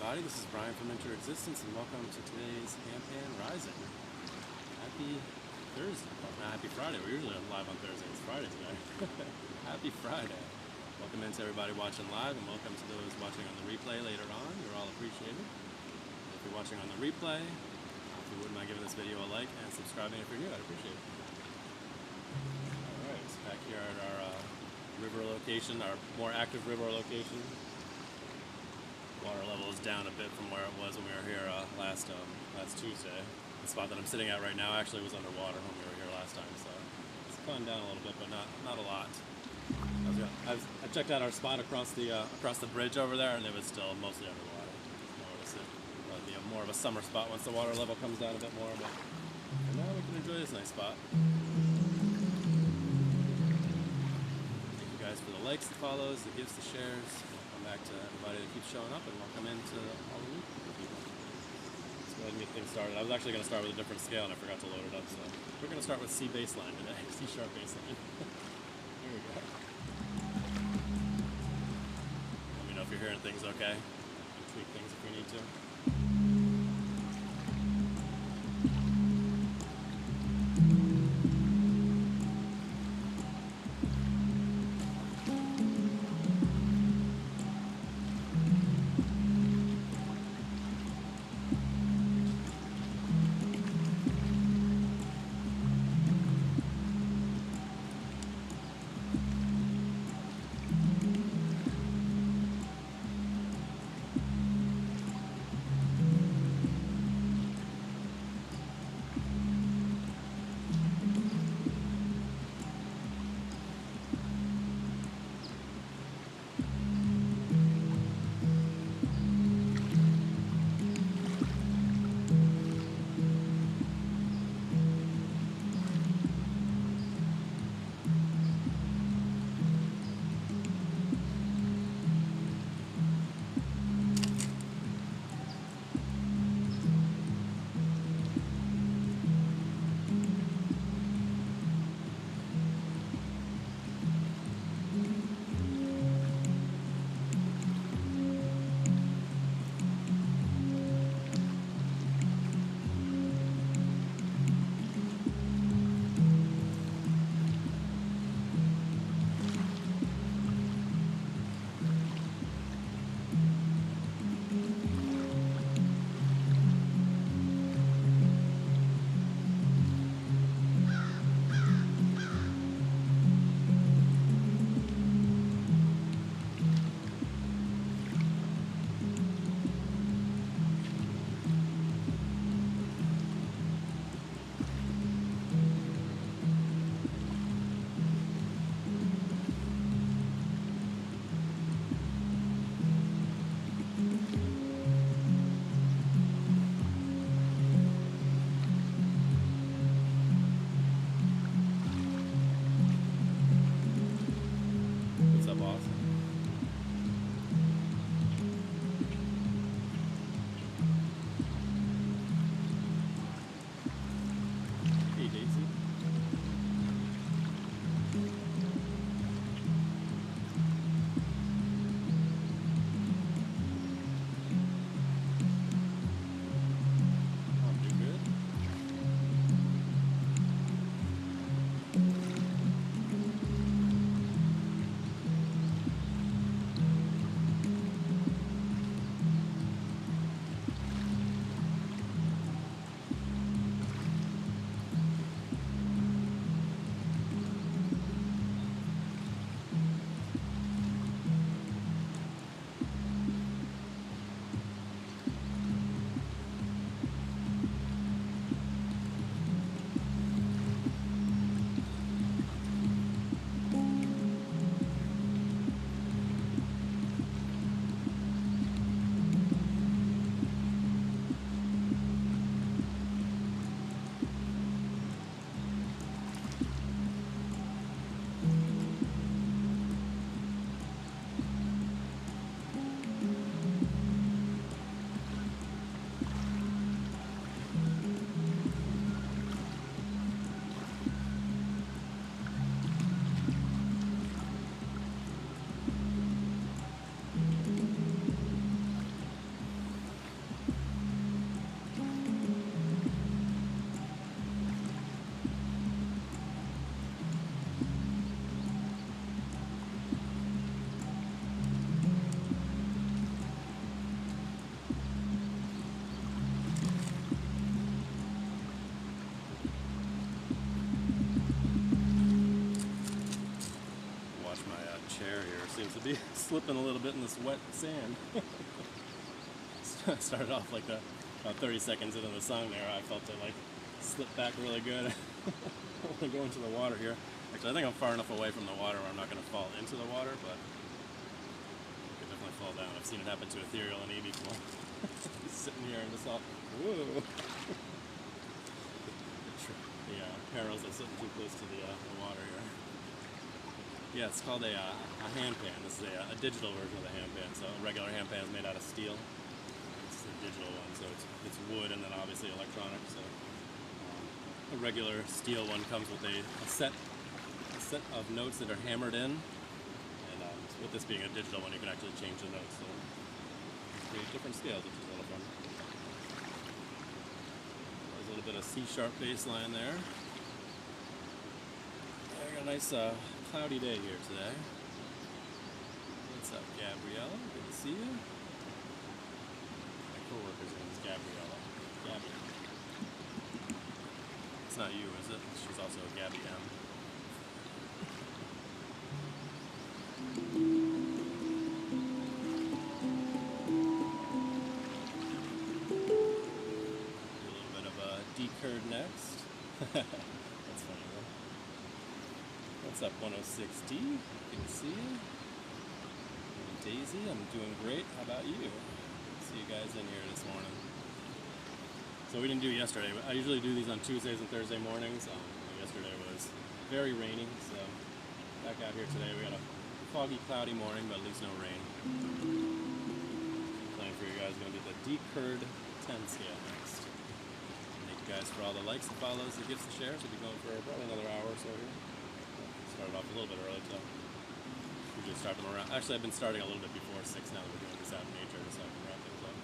everybody, this is Brian from Existence, and welcome to today's Handpan Rising. Happy Thursday, not happy Friday, we're usually live on Thursday, it's Friday today. Happy Friday. Welcome in to everybody watching live, and welcome to those watching on the replay later on. You're all appreciated. If you're watching on the replay, if you wouldn't mind giving this video a like and subscribing if you're new, I'd appreciate it. Alright, so back here at our river location, our more active river location. Water level is down a bit from where it was when we were here last Tuesday. The spot that I'm sitting at right now actually was underwater when we were here last time, so it's gone down a little bit, but not a lot. I checked out our spot across the bridge over there, and it was still mostly underwater. It'll be more of a summer spot once the water level comes down a bit more, but for now we can enjoy this nice spot. Thank you guys for the likes, the follows, the gifts, the shares. Welcome back to everybody that keeps showing up, and welcome into all the new people. Let's go ahead and get things started. I was actually going to start with a different scale, and I forgot to load it up, so we're going to start with C baseline today, C sharp baseline. Here we go. Let me know if you're hearing things okay. You can tweak things if we need to. seems to be slipping a little bit in this wet sand. I started off like about 30 seconds into the song there. I felt it like slip back really good. I want to go into the water here. Actually, I think I'm far enough away from the water where I'm not going to fall into the water, but I could definitely fall down. I've seen it happen to Ethereal and E before. Sitting here and just all, whoa. The perils of sitting too close to the water here. Yeah, it's called a handpan. This is a digital version of the handpan. So a regular handpan is made out of steel. It's a digital one, so it's wood and then obviously electronic. So a regular steel one comes with a set of notes that are hammered in, and with this being a digital one, you can actually change the notes. So it's different scales, which is a little fun. There's a little bit of C-sharp bass line there. I got a nice cloudy day here today. What's up, Gabriella? Good to see you. My co-worker's name is Gabriella. Gabby. It's not you, is it? She's also a Gabby M. Do a little bit of a D-curd next. That's funny though. What's up, 106D? Good to see you. And Daisy, I'm doing great. How about you? See you guys in here this morning. So we didn't do yesterday. I usually do these on Tuesdays and Thursday mornings. Yesterday was very rainy, so back out here today. We got a foggy, cloudy morning, but at least no rain. Playing for you guys is going to be the D-curd 10 scale next. Thank you guys for all the likes and follows, the gifts and shares. We'll be going for probably another hour or so here. Started off a little bit early, so we just start them around. Actually, I've been starting a little bit before 6 now that we're doing this out in nature, so I can wrap things up.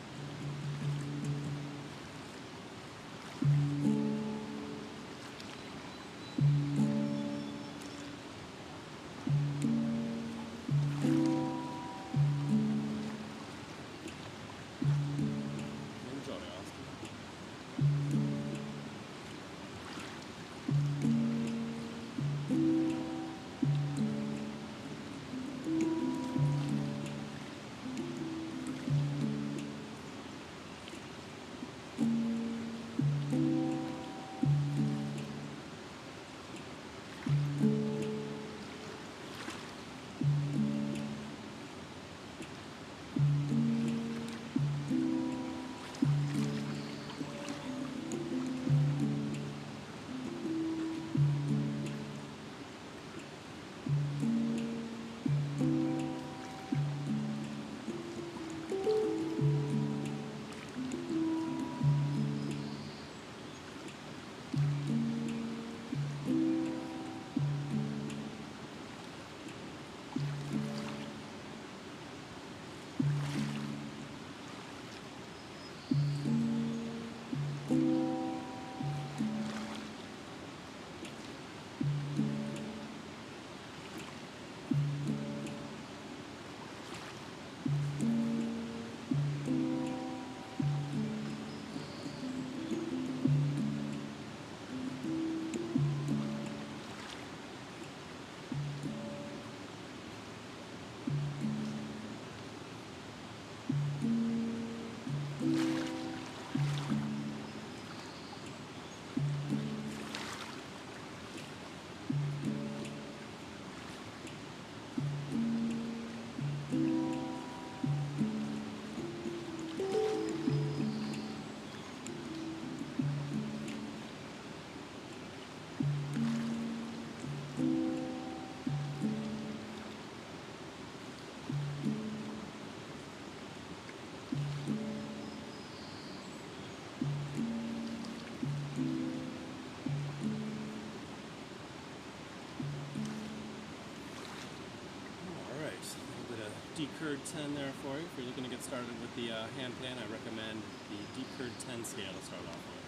D-curd 10 there for you. If you're looking to get started with the handpan, I recommend the D-curd 10 scale to start off with.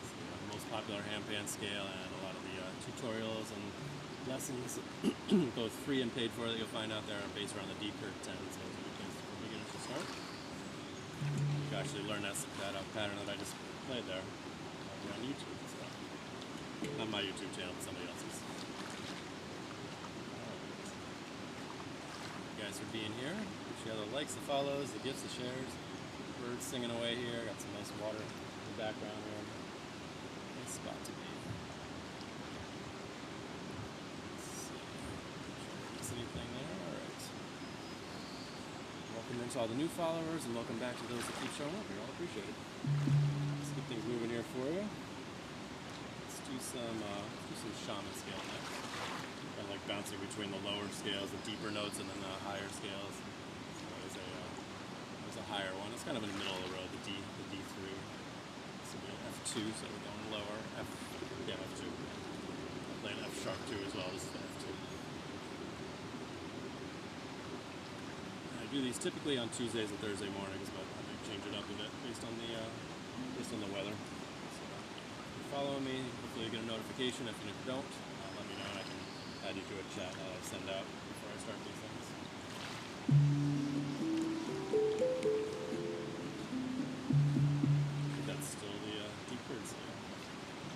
It's the most popular handpan scale, and a lot of the tutorials and lessons, both free and paid for, that you'll find out there are based around the D-curd 10. So it's a good place for beginners to start. You can actually learn that pattern that I just played there on YouTube. So. Not my YouTube channel, but somebody else's. guys for being here. Appreciate all the likes, the follows, the gifts, the shares. Birds singing away here. Got some nice water in the background here. Nice spot to be. Let's see. Is anything there? Alright. Welcome to all the new followers and welcome back to those that keep showing up. You're all appreciated. Let's get things moving here for you. Let's do some shaman scale next. Kind of like bouncing between the lower scales, the deeper notes, and then the higher scales. So there's a higher one. It's kind of in the middle of the road, the D3. This will be an F2, so we're going lower. F2. I'm playing F sharp 2 as well. This is the F2. I do these typically on Tuesdays and Thursday mornings, but I may change it up a bit based on the weather. So if you're following me, hopefully you get a notification. If you don't, let me know and I can add you to a chat that I send out before I start these things. I think that's still the deep bird scale.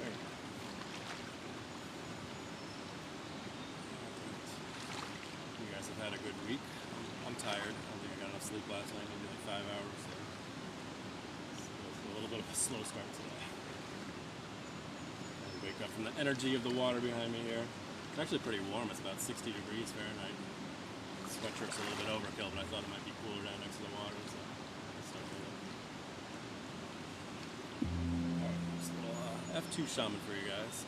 There you go. You guys have had a good week. I'm tired. I don't think I got enough sleep last night, maybe like 5 hours. So it's a little bit of a slow start today. I wake up from the energy of the water behind me here. It's actually pretty warm. It's about 60 degrees Fahrenheit. The sweatshirt's a little bit overkill, but I thought it might be cooler down next to the water, so let's start with it. Alright, just a little F2 shaman for you guys.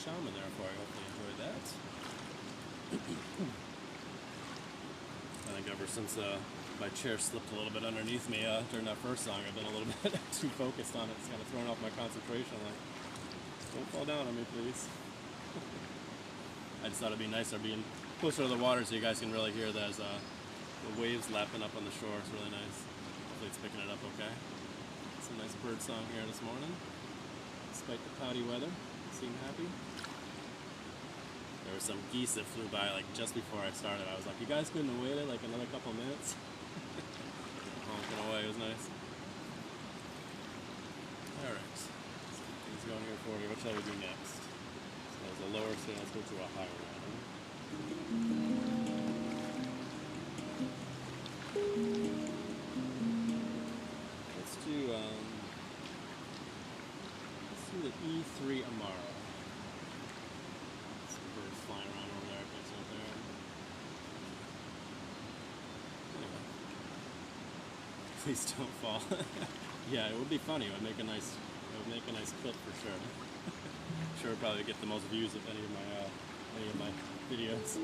Shaman there for you. Hopefully you enjoyed that. I think ever since My chair slipped a little bit underneath me during that first song. I've been a little bit too focused on it. It's kind of thrown off my concentration. Like, don't fall down on me, please. I just thought it'd be nicer being closer to the water so you guys can really hear the waves lapping up on the shore. It's really nice. Hopefully it's picking it up okay. It's a nice bird song here this morning. Despite the cloudy weather, seem happy. There were some geese that flew by like just before I started. I was like, you guys couldn't have waited like another couple minutes? Honking away, it was nice. Alright, so things going here for you. What shall we do next? So that was a lower scale, let's go to a higher one. Let's do the E3 Amara. Some birds flying around over there, if it's out there. Anyway. Please don't fall. Yeah, it would be funny. It would make a nice clip for sure. Sure, would probably get the most views of any of my videos.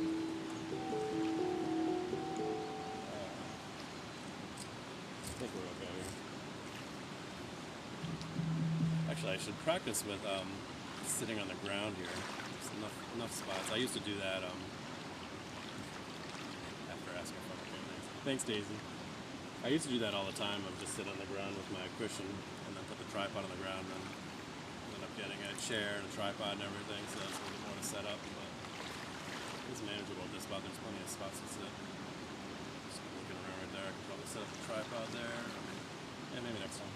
I think we're okay here. Actually, I should practice with sitting on the ground here. There's enough spots. I used to do that after asking for okay, thanks Daisy. I used to do that all the time. I would just sit on the ground with my cushion and then put the tripod on the ground and end up getting a chair and a tripod and everything, so that's a little bit more to set up, but it's manageable at this spot. There's plenty of spots to sit. Just looking around right there. I could probably set up a tripod there. Yeah, maybe next time.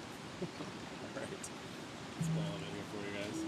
Alright. Let's pull it in here for you guys.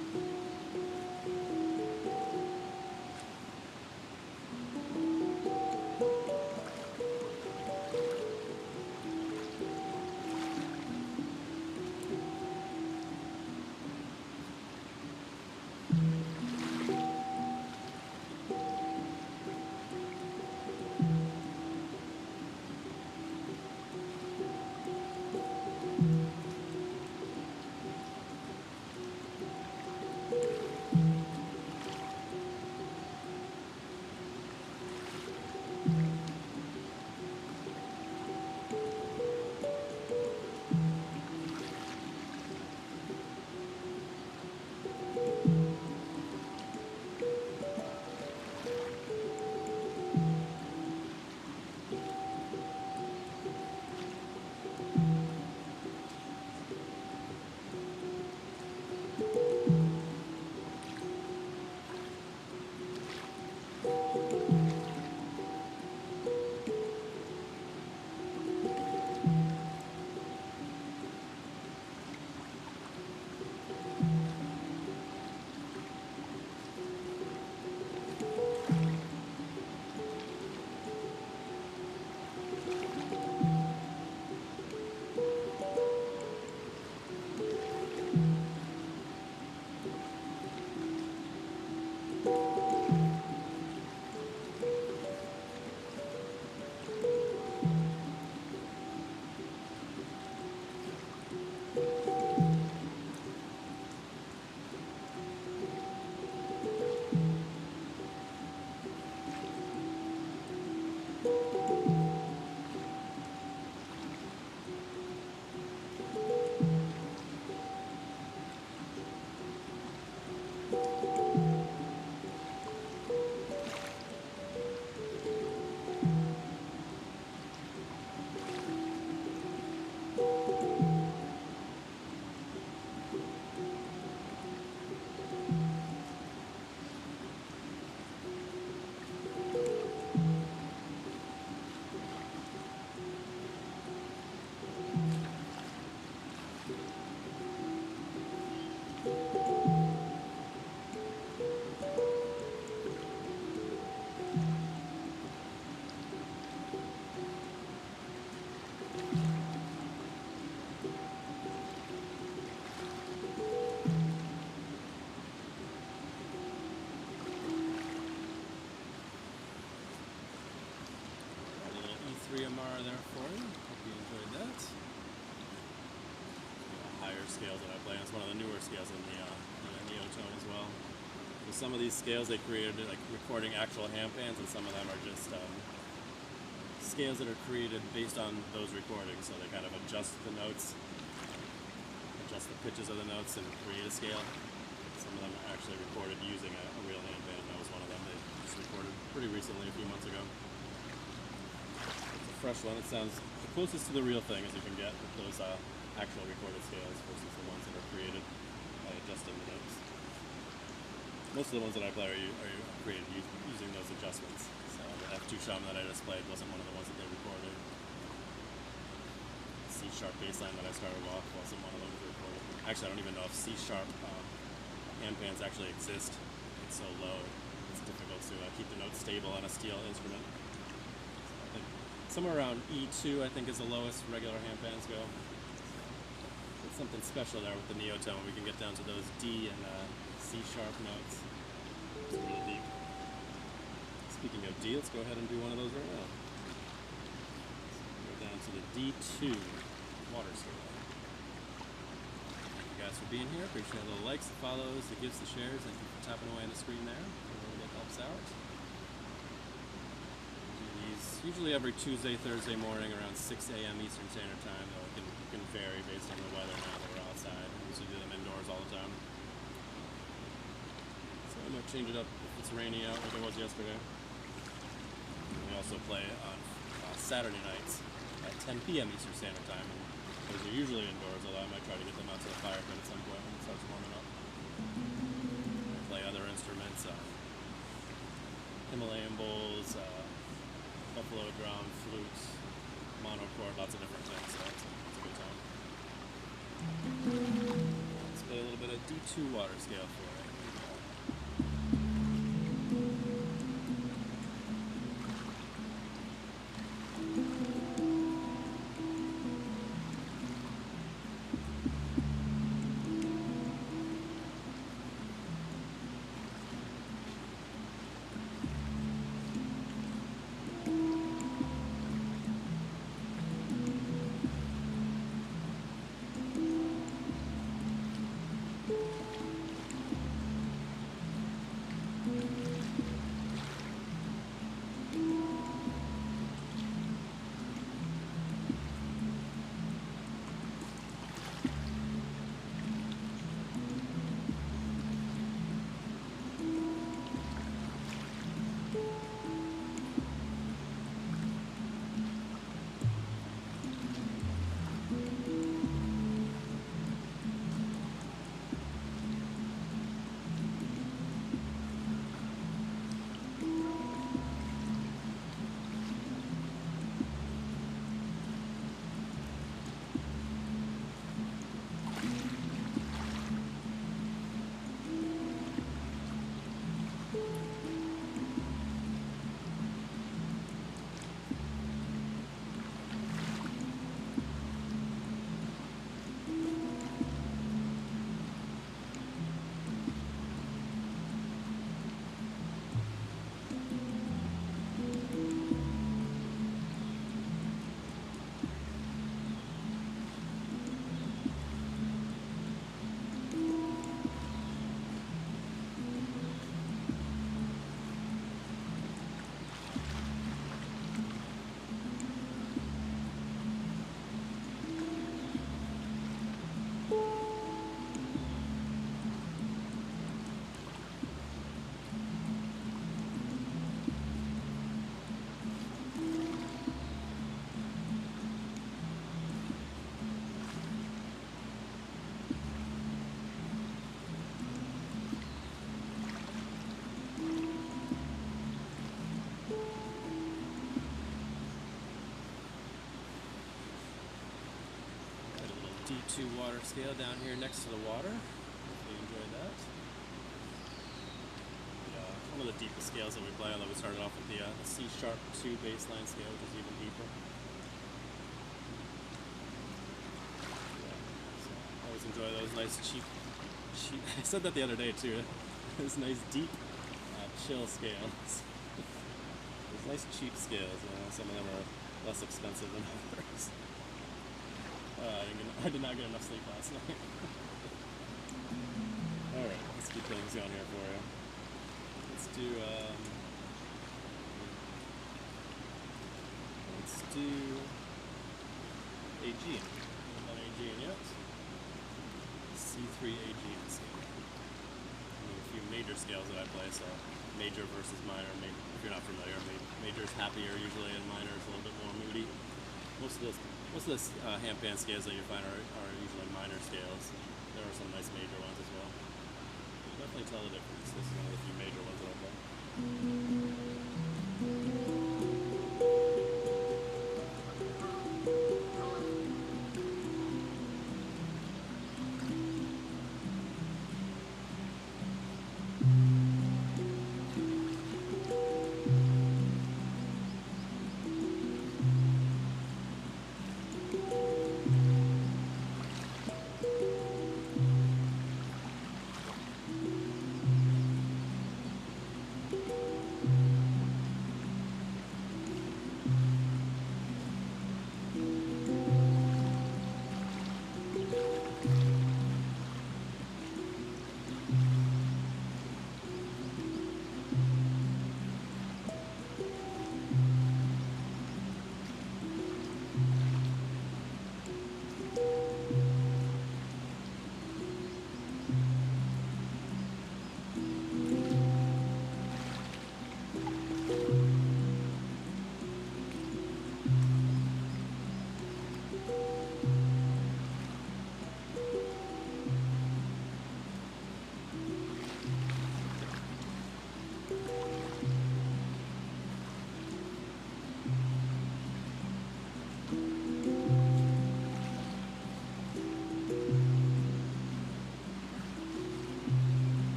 Amara there for you. Hope you enjoyed that. Higher scales that I play on. It's one of the newer scales in the Neotone as well. So some of these scales they created like recording actual handpans, and some of them are just scales that are created based on those recordings, so they kind of adjust the notes, adjust the pitches of the notes, and create a scale. Some of them are actually recorded using a real handpan. That was one of them they just recorded pretty recently, a few months ago. It's a fresh one. It sounds the closest to the real thing as you can get with those actual recorded scales versus the ones that are created by adjusting the notes. Most of the ones that I play are created using those adjustments. So the F2 shaman that I just played wasn't one of the ones that they recorded. C-sharp bassline that I started off wasn't one of those recorded. Actually, I don't even know if C-sharp handpans actually exist. It's so low, it's difficult to keep the notes stable on a steel instrument. So I think somewhere around E2, I think, is the lowest regular handpans go. It's something special there with the Neotone. We can get down to those D and C-sharp notes. It's really deep. Speaking of D, let's go ahead and do one of those right now. Go down to the D2 water scale. Thank you guys for being here. Appreciate the likes, the follows, the gifts, the shares. Thank you for tapping away on the screen there. It really helps out. Do these usually every Tuesday, Thursday morning around 6 a.m. Eastern Standard Time, though it can vary based on the weather now that we're outside. I usually do them indoors all the time. So I might change it up if it's rainy out like it was yesterday. And we also play on Saturday nights at 10 p.m. Eastern Standard Time. And those are usually indoors, although I might try to get them out to the fire pit at some point when it starts warming up. I play other instruments, Himalayan bowls, buffalo drum, flutes, monochord, lots of different things, so it's a good time. Let's play a little bit of D2 water scale for it. D2 water scale down here next to the water. Hopefully you enjoyed that. One of the deepest scales that we play, although we started off with the C-sharp 2 bassline scale, which is even deeper. Yeah, so I always enjoy those nice cheap, I said that the other day too, those nice deep, chill scales. Those nice cheap scales, some of them are less expensive than others. I did not get enough sleep last night. Alright, let's keep things going here for you. Let's do do AG. Haven't done AG in yet. C3 AG scale. A few major scales that I play, so major versus minor. If you're not familiar, major is happier usually, and minor is a little bit more moody. Most of this handpan scales that you find are usually minor scales. There are some nice major ones as well. You can definitely tell the difference. This is one of the few major ones that I play.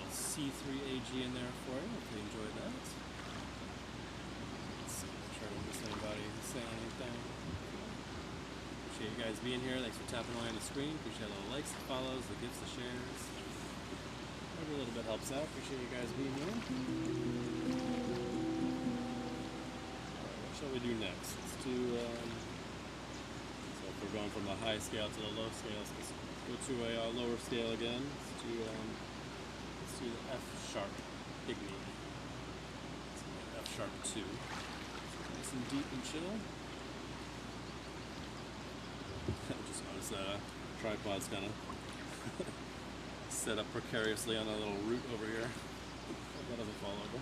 C3 AG in there for you, if you enjoyed that. Let's see, make sure I don't miss anybody saying anything. Appreciate you guys being here. Thanks for tapping away on the screen. Appreciate all the likes, the follows, the gifts, the shares. Every little bit helps out. Appreciate you guys being here. Alright, what shall we do next? Let's do, so if we're going from the high scale to the low scale, so let's go to a lower scale again. Let's do the F sharp pygmy. F sharp 2. Nice and deep and chill. I just noticed that tripod's kind of set up precariously on a little root over here. Hope that doesn't fall over.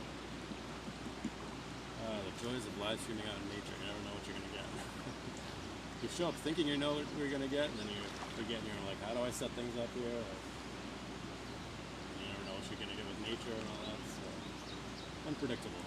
The joys of live streaming out in nature. You never know what you're going to get. You show up thinking you know what you're going to get, and then you forget and you're like, how do I set things up here? You never know what you're going to get with nature and all that. So unpredictable.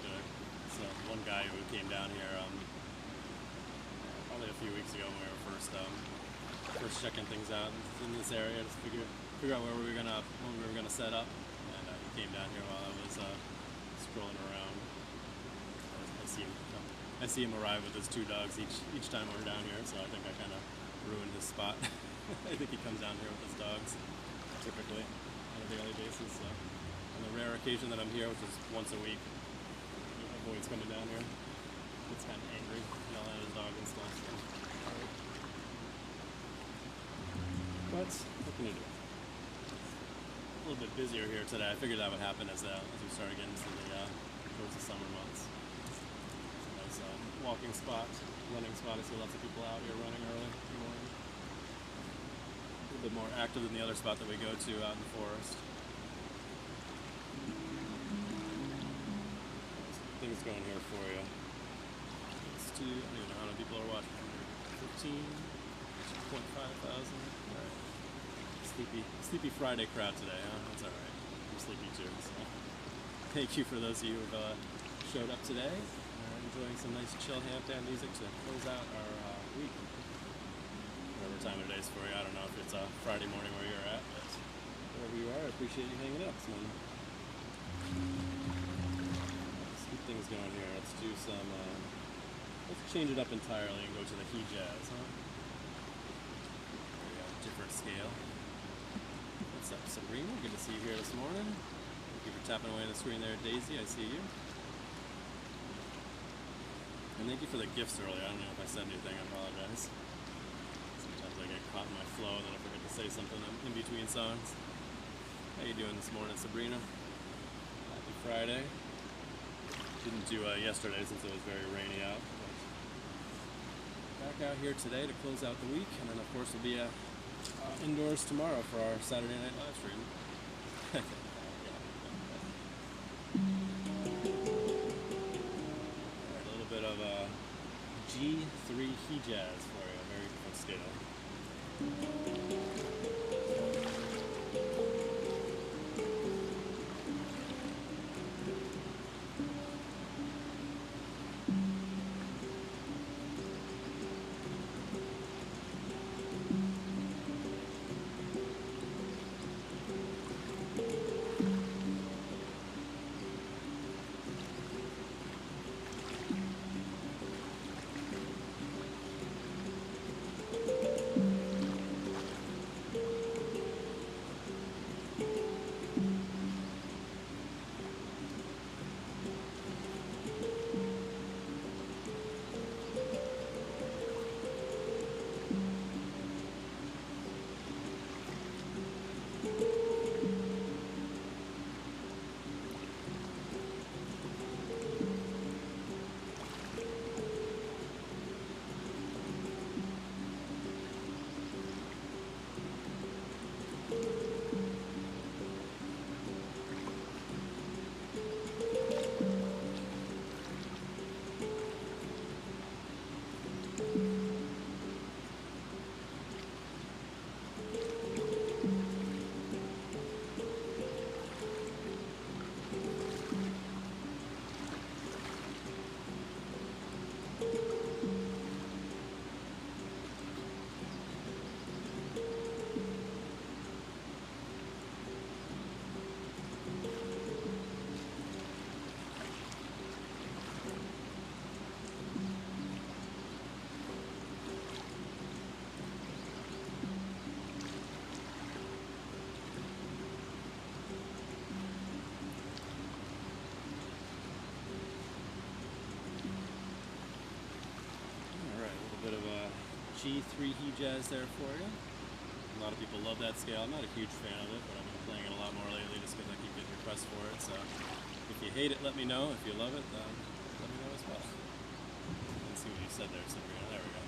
spectator. So one guy who came down here probably a few weeks ago when we were first checking things out in this area, just figure out when we were gonna set up, and he came down here while I was strolling around. I see him arrive with his 2 dogs each time we're down here, so I think I kind of ruined his spot. I think he comes down here with his dogs typically on a daily basis. So on the rare occasion that I'm here, which is once a week, he avoids coming down here. Gets kind of angry, yelling at his dog and stuff. So. But what can you do? A little bit busier here today. I figured that would happen as we started getting to towards the summer months. It's a nice walking spot, running spot. I see lots of people out here running early in the morning. A little bit more active than the other spot that we go to out in the forest. Things going here for you. It's I don't even know how many people are watching. 15.5 thousand. Alright. Sleepy Friday crowd today, huh? That's alright. I'm sleepy too. So. Thank you for those of you who have showed up today. Enjoying some nice chill Handpan music to close out our week. Whatever time of day is for you. I don't know if it's a Friday morning where you're at, but wherever you are, I appreciate you hanging out this morning. Let's keep things going here. Let's do some, let's change it up entirely and go to the Hijaz, huh? There we go, different scale. What's up, Sabrina? Good to see you here this morning. Thank you for tapping away on the screen there, Daisy. I see you. And thank you for the gifts earlier. I don't know if I said anything. I apologize. Sometimes I get caught in my flow and then I forget to say something in between songs. How you doing this morning, Sabrina? Happy Friday. Didn't do yesterday since it was very rainy out. But back out here today to close out the week, and then of course we'll be indoors tomorrow for our Saturday night live stream. Of G3 Hijaz for you, a very different scale. G3 Hijaz there for you. A lot of people love that scale. I'm not a huge fan of it, but I've been playing it a lot more lately just because I keep getting requests for it. So if you hate it, let me know. If you love it, let me know as well. Let's see what you said there, Sabrina. There we go.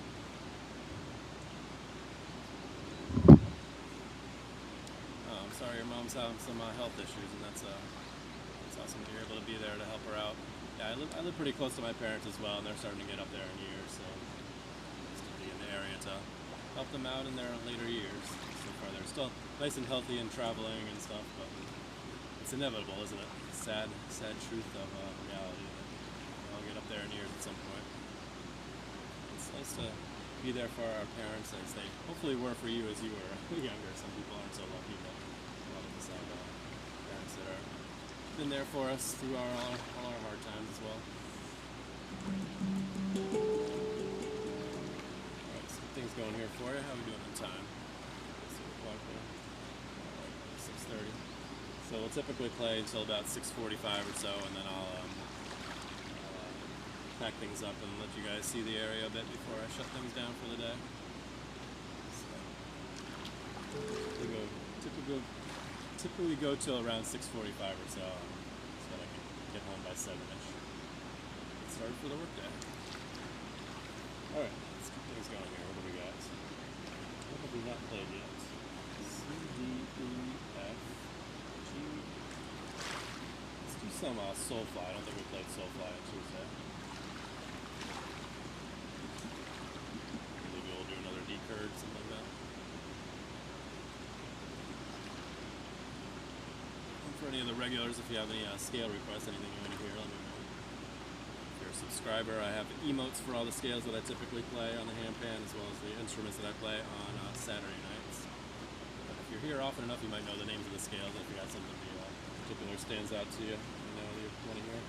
Oh, I'm sorry your mom's having some health issues, and that's awesome that you're able to be there to help her out. Yeah, I live pretty close to my parents as well, and they're starting to get up there in years, so area to help them out in their later years. So far they're still nice and healthy and traveling and stuff, but it's inevitable, isn't it? Sad truth of reality. at some point. It's nice to be there for our parents as they hopefully were for you as you were younger. Some people aren't so lucky, but a lot of us have parents that are been there for us through all our hard times as well. Alright, so things going here for you. How are we doing on time? 6:30. So we'll typically play until about 6:45 or so, and then I'll pack things up and let you guys see the area a bit before I shut things down for the day. So typically go till around 6:45 or so, so that I can get home by 7ish. Get started for the workday. Alright, let's keep things going here. What do we got? What have we not played yet? C, D, E, F, G. Let's do some Soulfly. I don't think we played Soulfly on Tuesday. Maybe we'll do another D-Curd, something like that. And for any of the regulars, if you have any scale requests, anything you want to hear, let me know. If you're a subscriber, I have emotes for all the scales that I typically play on the handpan, as well as the instruments that I play on Saturday nights. But if you're here often enough, you might know the names of the scales. If you got something that particular stands out to you, you know, you want to hear.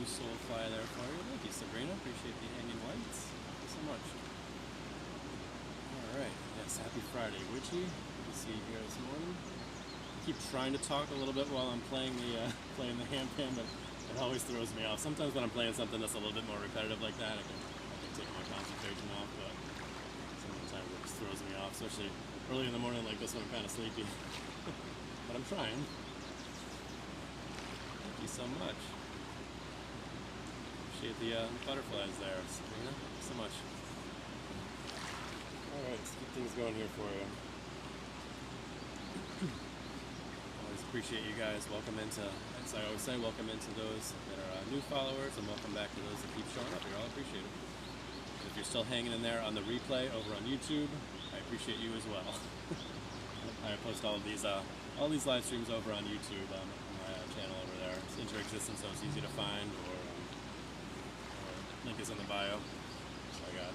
Soulfly there for you. Thank you, Sabrina. Appreciate the hanging lights. Thank you so much. Alright, yes, happy Friday, Witchy. Good to see you here this morning. I keep trying to talk a little bit while I'm playing the handpan, but it always throws me off. Sometimes when I'm playing something that's a little bit more repetitive like that, I can take my concentration off, but sometimes it just throws me off, especially early in the morning like this when I'm kind of sleepy. But I'm trying. Thank you so much. Appreciate the butterflies there, Sabrina. Thanks so much. Alright, let's keep things going here for you. Always appreciate you guys. Welcome into, as I always say, welcome into those that are new followers, and welcome back to those that keep showing up. You're all appreciated. And if you're still hanging in there on the replay over on YouTube, I appreciate you as well. I post all these live streams over on YouTube on my channel over there. It's Interexistent, so it's easy to find, or Link is in the bio. So I got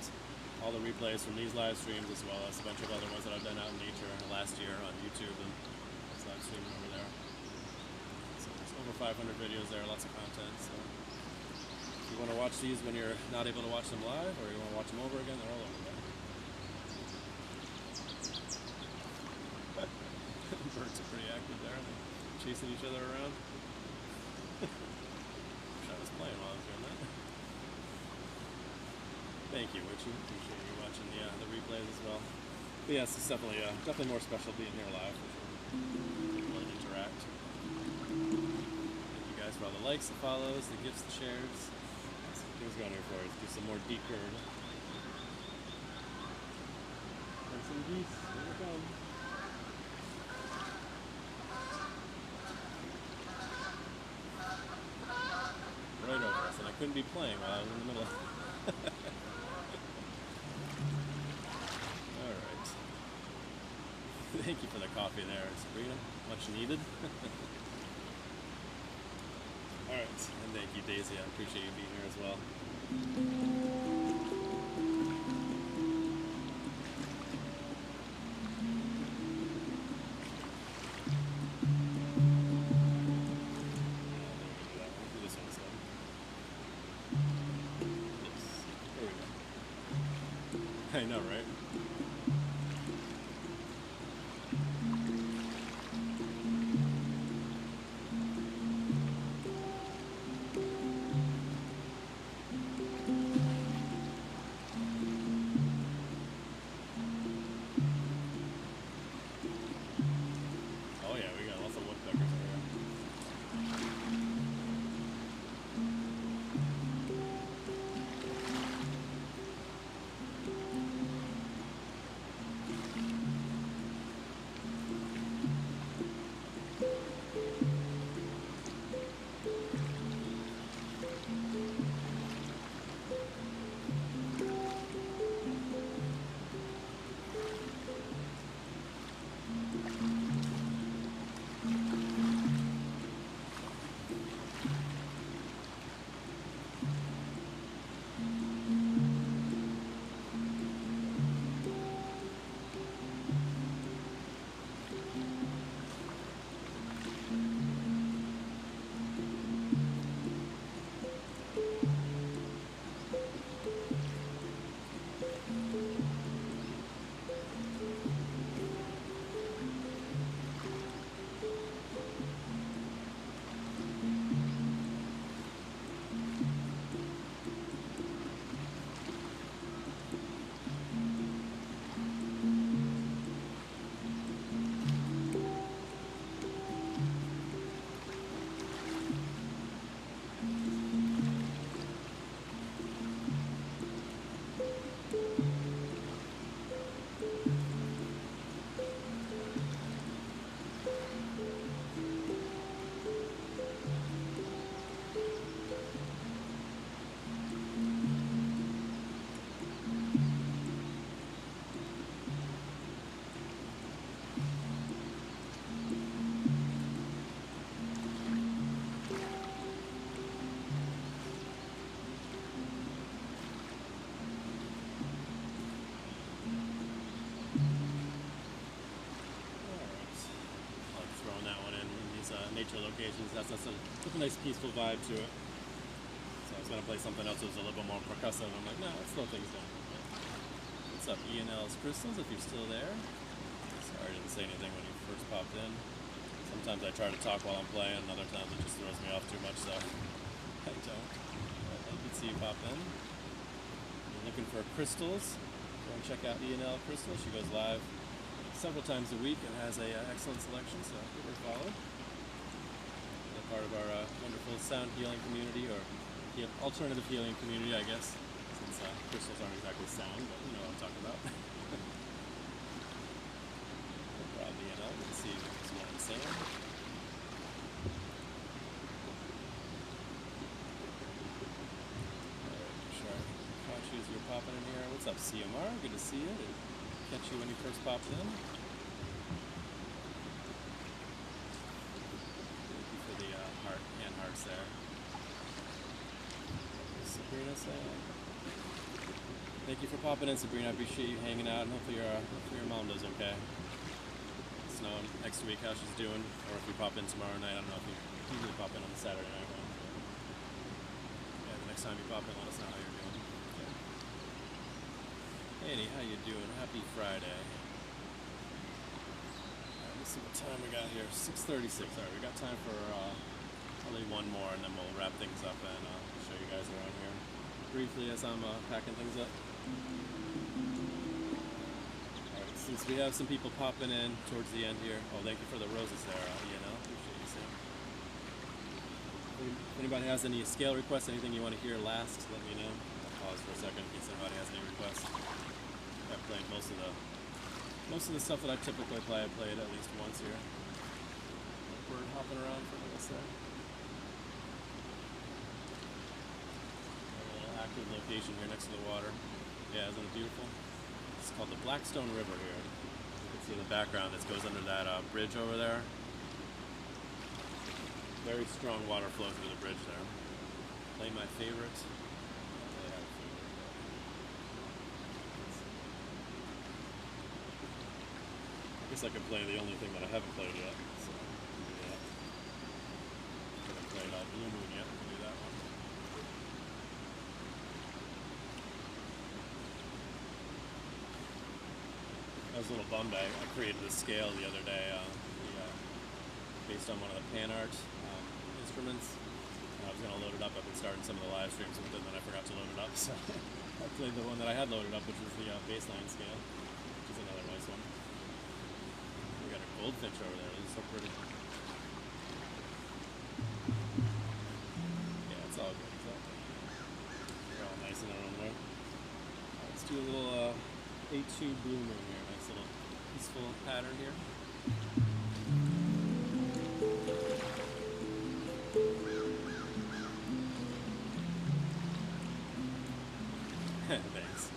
all the replays from these live streams as well as a bunch of other ones that I've done out in nature last year on YouTube and just live streaming over there. So there's over 500 videos there, lots of content. So if you want to watch these when you're not able to watch them live or you want to watch them over again, they're all over there. Birds are pretty active there. They're chasing each other around. Wish I was playing while I was doing that. Thank you, Witchy. Appreciate you watching the replays as well. But yes, it's definitely more special being here live for sure. People to interact. Thank you guys for all the likes, the follows, the gifts, the shares. Some things going here for us. Do some more deep curd. And some geese. Here we come. Right over us, and I couldn't be playing while I was in the middle of Alright. Thank you for the coffee there, Sabrina. Much needed. Alright, and thank you, Daisy. I appreciate you being here as well. I know, right? Oh yeah, we got lots of woodpeckers here. Nature locations. That's a nice peaceful vibe to it. So I was going to play something else that was a little bit more percussive. I'm like, no, let's slow things down. What's up, E&L's Crystals, if you're still there? Sorry I didn't say anything when you first popped in. Sometimes I try to talk while I'm playing, and other times it just throws me off too much, so I don't. But I did see you pop in. You're looking for crystals. Go and check out E&L Crystals. She goes live several times a week and has a excellent selection, so give her a follow. Part of our wonderful sound healing community, or alternative healing community, I guess, since crystals aren't exactly sound, but you know what I'm talking about. No problem, you know. Let's see if there's one in sound. Alright, sure. Caught you as you're popping in here. What's up, CMR? Good to see you. Did catch you when you first popped in. There. Sabrina Thank you for popping in, Sabrina. I appreciate you hanging out, and hopefully your mom does okay. Let us know next week how she's doing, or if you pop in tomorrow night. I don't know if you usually pop in on the Saturday night one. Yeah, the next time you pop in, let us know how you're doing. Okay. Annie, how you doing? Happy Friday. Alright, let's see what time we got here. 6:36. Alright, we got time for probably one more, and then we'll wrap things up and show you guys around here briefly as I'm packing things up. Alright, since we have some people popping in towards the end here. Oh, thank you for the roses there, appreciate you, Sam. If anybody has any scale requests, anything you want to hear last, let me know. I'll pause for a second in case anybody has any requests. I've played most of the stuff that I typically play. I played at least once here. Bird hopping around for a little sec. Active location here next to the water. Yeah, isn't it beautiful? It's called the Blackstone River here. You can see in the background this goes under that bridge over there. Very strong water flow through the bridge there. Play my favorite. I guess I could play the only thing that I haven't played yet. So, yeah. I haven't played Blue Moon yet. We'll do that one. I was a little bummed. I created a scale the other day based on one of the PANArt instruments. I was going to load it up. I've been starting some of the live streams with it, and then I forgot to load it up. So I played the one that I had loaded up, which was the baseline scale, which is another nice one. We got a goldfinch over there. This is so pretty. Yeah, it's all good. It's all good. They're all nice in their own way. Let's do a little 8-2 Blue Moon here. Nice little peaceful pattern here. Thanks.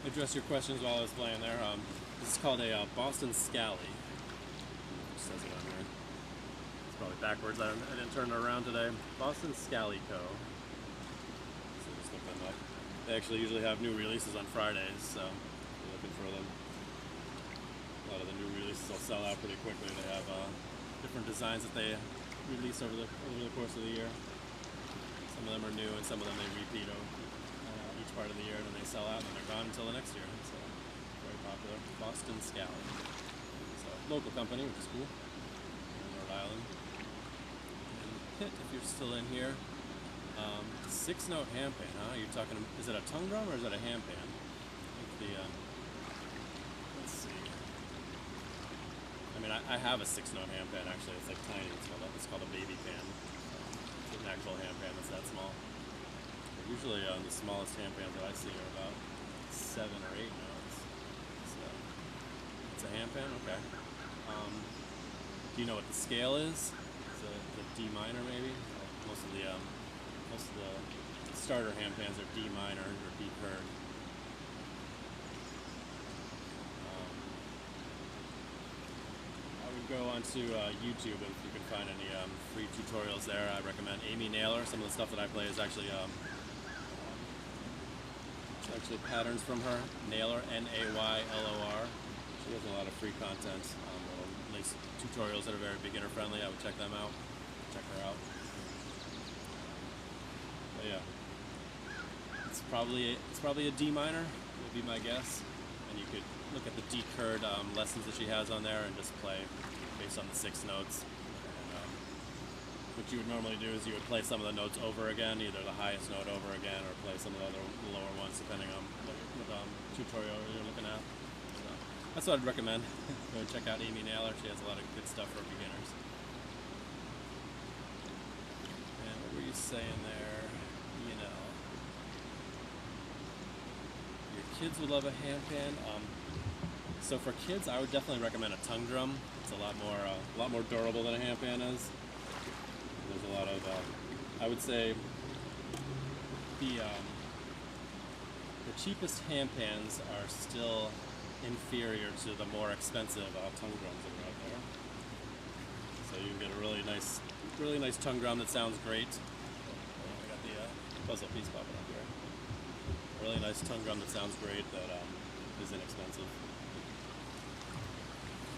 Address your questions while I was playing there. This is called a Boston Scally. It says it on here. It's probably backwards. I didn't turn it around today. Boston Scally Co. So just look them up. They actually usually have new releases on Fridays, so if you're looking for them. A lot of the new releases will sell out pretty quickly. They have different designs that they release over the course of the year. Some of them are new, and some of them they repeat each part of the year, and then they sell out, and then they're gone until the next year. So very popular. Boston Scally. So local company, which is cool. In Rhode Island. And Pitt, if you're still in here. 6-note handpan, huh? You're talking? Is it a tongue drum or is it a handpan? I think let's see. I mean, I have a 6-note handpan actually. It's like tiny. It's called a baby pan. It's an actual handpan that's that small. But usually, the smallest handpans that I see are about 7 or 8 notes. So it's a handpan, okay. Do you know what the scale is? Is it the D minor maybe? Most of the starter handpans are D minor or D curd. I would go onto YouTube if you can find any free tutorials there. I recommend Amy Naylor. Some of the stuff that I play is actually patterns from her. Naylor, Naylor. She has a lot of free content. Nice tutorials that are very beginner friendly. I would check them out. Check her out. But yeah, it's probably a D minor, would be my guess. And you could look at the D curd lessons that she has on there and just play based on the 6 notes. And, what you would normally do is you would play some of the notes over again, either the highest note over again, or play some of the other lower ones, depending on what tutorial you're looking at. So that's what I'd recommend. Go check out Amy Naylor. She has a lot of good stuff for beginners. And what were you saying there? You know, your kids would love a handpan. So for kids, I would definitely recommend a tongue drum. It's a lot more durable than a handpan is. There's a lot of, I would say, the cheapest handpans are still inferior to the more expensive tongue drums that are out there. So you can get a really nice tongue drum that sounds great. I got the puzzle piece popping up here. A really nice tongue drum that sounds great that is inexpensive.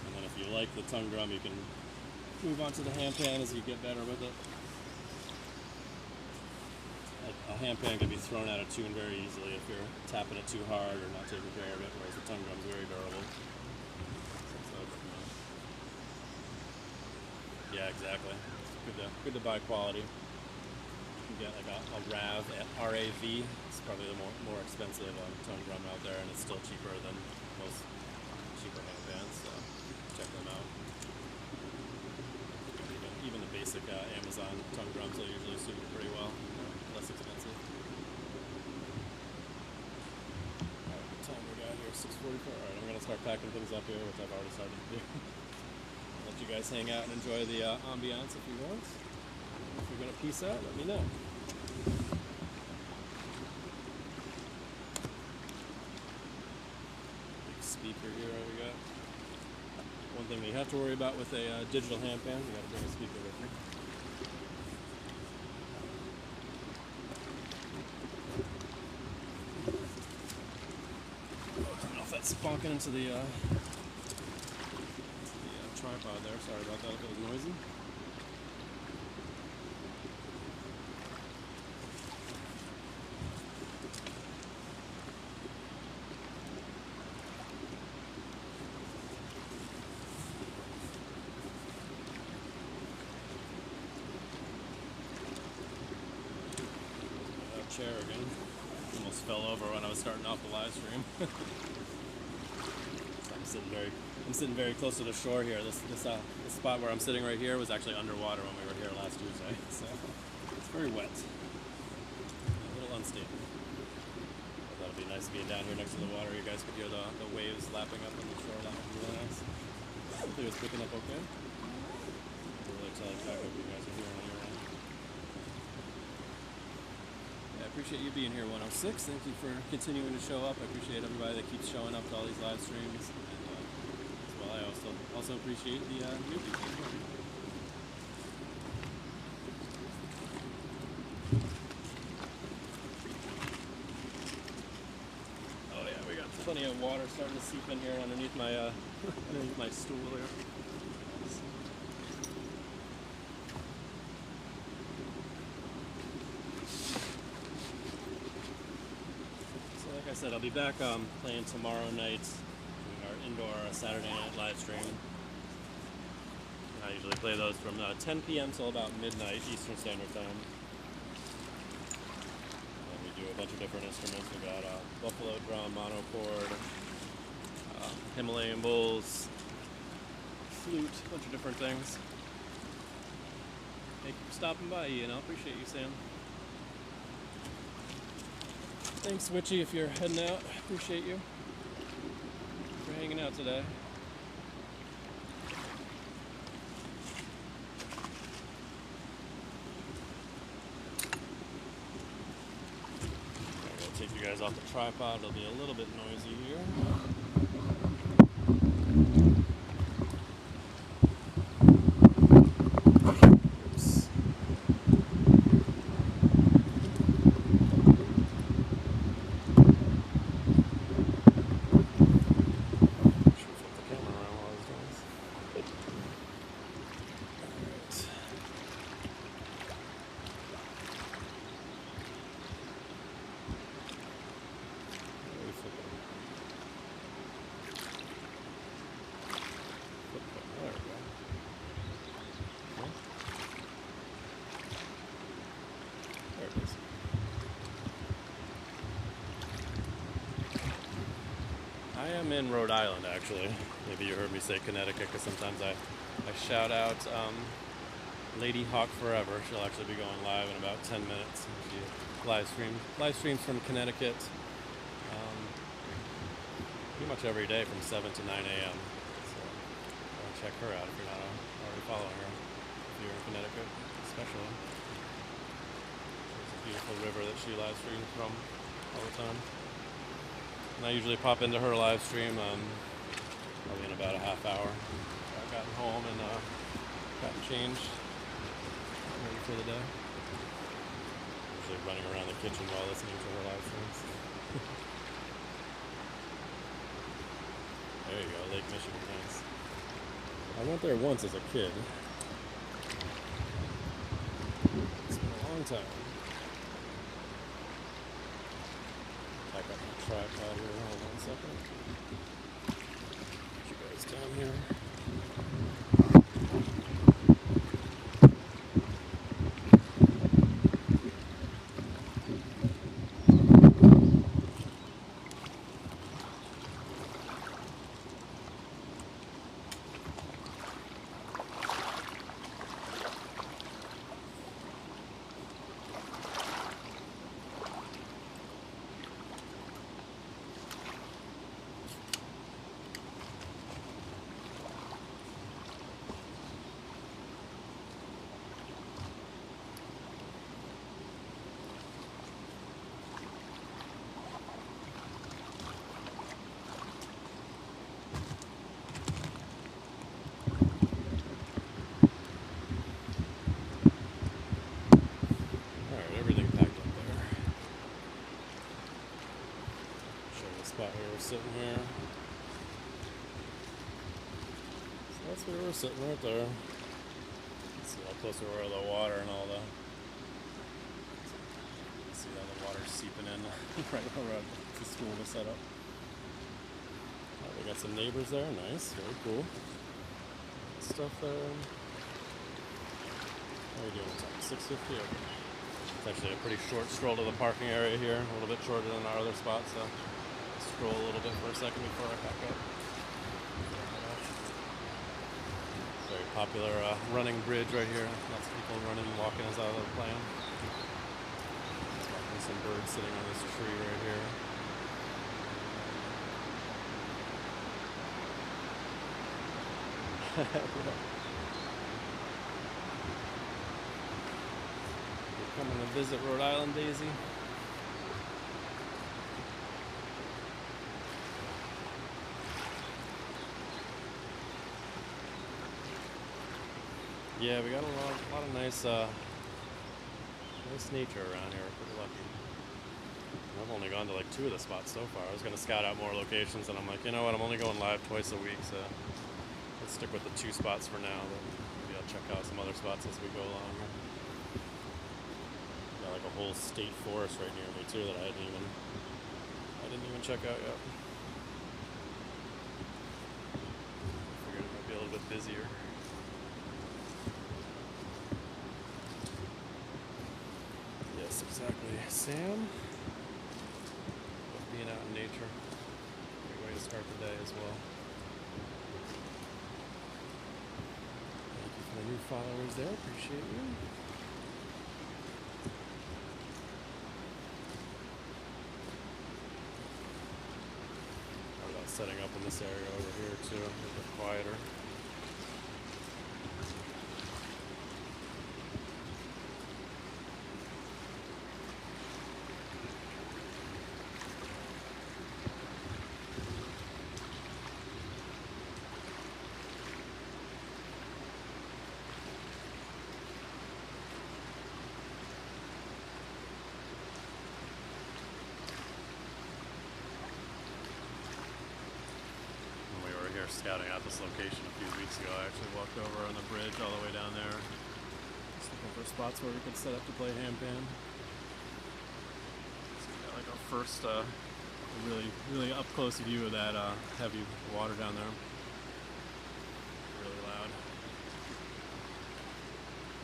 And then if you like the tongue drum, you can move on to the handpan as you get better with it. A handpan can be thrown out of tune very easily if you're tapping it too hard or not taking care of it, whereas the tongue drum is very durable. So, yeah, exactly. It's good to buy quality. You can get like a RAV, R-A-V. It's probably the more expensive tongue drum out there, and it's still cheaper than most cheaper handpans. So check them out. Even the basic Amazon tongue drums will usually suit you pretty well. Less expensive. Alright, what time we got here? 6:44. Alright, I'm going to start packing things up here, which I've already started to do. I'll let you guys hang out and enjoy the ambiance if you want. If you're going to peace out, let me know. Big speaker here we got. One thing you have to worry about with a digital handpan, you got to bring a speaker with you. That's bonking into the tripod there. Sorry about that if it was noisy. Chair again. Almost fell over when I was starting off the live stream. I'm sitting very close to the shore here. This spot where I'm sitting right here was actually underwater when we were here last Tuesday, so it's very wet, a little unstable. I thought it'd be nice being down here next to the water. You guys could hear the waves lapping up on the shore. That would be really nice. Hopefully it's picking up okay. I'll really tell you back what you guys are hearing on your end. I appreciate you being here, 106. Thank you for continuing to show up. I appreciate everybody that keeps showing up to all these live streams. And as well, I also appreciate the newbies as well. Oh yeah, we got plenty of water starting to seep in here underneath my stool here. said, I'll be back playing tomorrow night, doing our indoor Saturday night live stream. I usually play those from 10 p.m. till about midnight Eastern Standard Time. And we do a bunch of different instruments. We got buffalo drum, monochord, Himalayan bowls, flute, a bunch of different things. Thank you for stopping by, Ian. I appreciate you, Sam. Thanks, Witchy, if you're heading out. Appreciate you for hanging out today. I'm gonna take you guys off the tripod. It'll be a little bit noisy here. I am in Rhode Island, actually. Maybe you heard me say Connecticut, because sometimes I shout out Lady Hawk Forever. She'll actually be going live in about 10 minutes. She live streams from Connecticut pretty much every day from 7 to 9 a.m. So check her out if you're not already following her, if you're in Connecticut especially. There's a beautiful river that she live streams from all the time. And I usually pop into her live stream probably in about a half hour. I've gotten home and gotten changed, ready for the day. Usually running around the kitchen while listening to her live streams. There you go, Lake Michigan, nice. I went there once as a kid. It's been a long time. Back up my tripod here, hold on a second. Get you guys down here. Sitting here. So that's where we're sitting right there. See how close we were to the water and all the. See how the water's seeping in right where the school was set up. Oh, we got some neighbors there. Nice, very cool. Stuff there. How are we doing? 650. It's actually a pretty short stroll to the parking area here. A little bit shorter than our other spot, so. Scroll a little bit for a second before I pack up. Very popular running bridge right here. Lots of people running and walking as out of the plane. There's some birds sitting on this tree right here. You're coming to visit Rhode Island, Daisy? Yeah, we got a lot of nice nature around here. We're pretty lucky. I've only gone to like 2 of the spots so far. I was going to scout out more locations, and I'm like, you know what? I'm only going live twice a week, so let's stick with the 2 spots for now. Then maybe I'll check out some other spots as we go along here. Got like a whole state forest right near me too that I hadn't didn't even check out yet. Figured it might be a little bit busier. Yes, exactly. Sam, being out in nature. Great way to start the day as well. Thank you for the new followers there. Appreciate you. Thought about setting up in this area over here too, a little bit quieter. Scouting out this location a few weeks ago. I actually walked over on the bridge all the way down there, just looking for spots where we could set up to play handpan. So we got like our first really up close view of that heavy water down there. Really loud.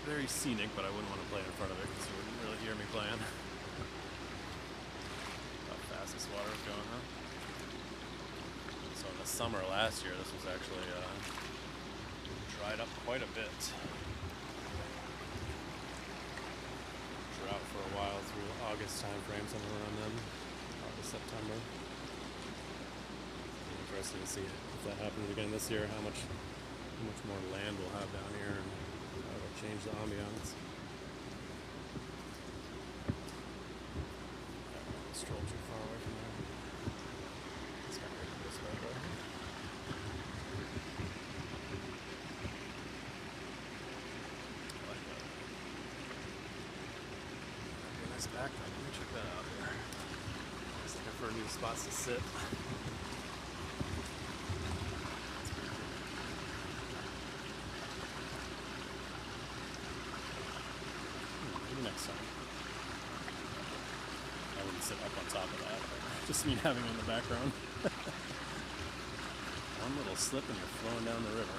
Very scenic, but I wouldn't want to play in front of it because you wouldn't really hear me playing. How fast this water is going, huh? So in the summer last year, this was actually dried up quite a bit. Drought for a while through August time frame, somewhere around then, August, September. Interesting to see if that happens again this year, how much more land we'll have down here and how it'll change the ambiance. I strolled too far away from there. It's kind of this way, though. I like that. Okay, nice backdrop. Let me check that out here. Just looking for new spots to sit. Next time. I wouldn't sit up on top of that, but just me having it in the background. One little slip and you're flowing down the river.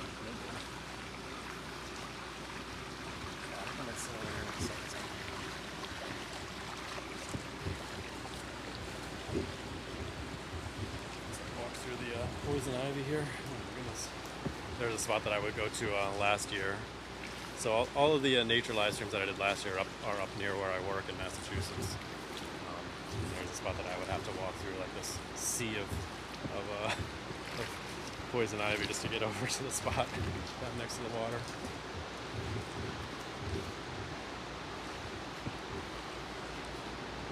How come it's over here at the same time? As I walk through the poison ivy here. Oh my goodness. There's a spot that I would go to last year. So all of the nature live streams that I did last year are up near where I work in Massachusetts. There's a spot that I would have to walk through like this sea of poison ivy just to get over to the spot down next to the water.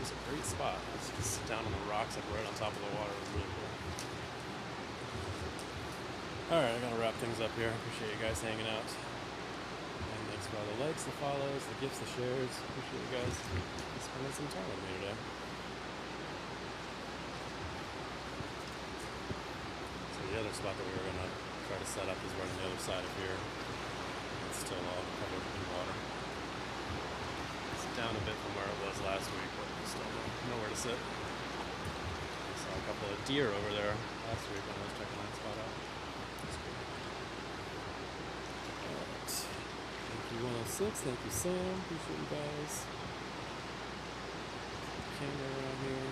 It's a great spot. Just sit down on the rocks like right on top of the water. It was really cool. Alright, I gotta wrap things up here. Appreciate you guys hanging out. Thanks for all the likes, the follows, the gifts, the shares. Appreciate you guys spending some time with me today. So the other spot that we were going to try to set up is right on the other side of here. It's still all covered in water. It's down a bit from where it was last week, but still nowhere to sit. I saw a couple of deer over there last week when I was checking that spot out. That's cool. Alright. Thank you 106, thank you Sam, appreciate you guys. Camera around here.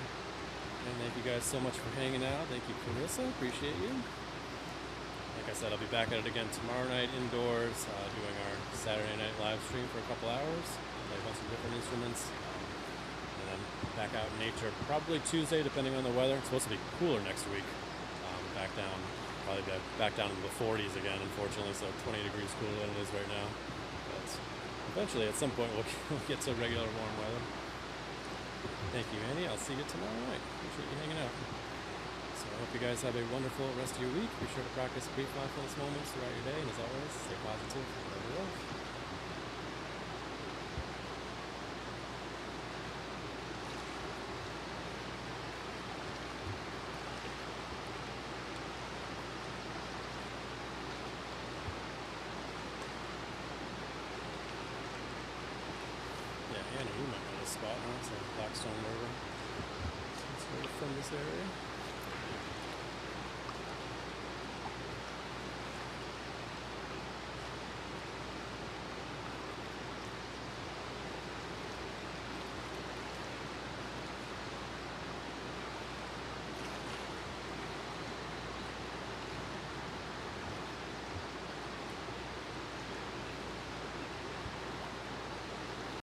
And thank you guys so much for hanging out. Thank you Carissa, appreciate you. Like I said, I'll be back at it again tomorrow night indoors, doing our Saturday night live stream for a couple hours. Play a bunch of different instruments. And then back out in nature probably Tuesday depending on the weather. It's supposed to be cooler next week. Back down, probably back down into the 40s again unfortunately, so 20 degrees cooler than it is right now. Eventually, at some point, we'll get to regular warm weather. Thank you, Annie. I'll see you tomorrow night. Appreciate you hanging out. So I hope you guys have a wonderful rest of your week. Be sure to practice brief mindfulness moments throughout your day. And as always, stay positive and live your life. Anna, you might know this spot, huh? It's like Blackstone River. That's great. from this area.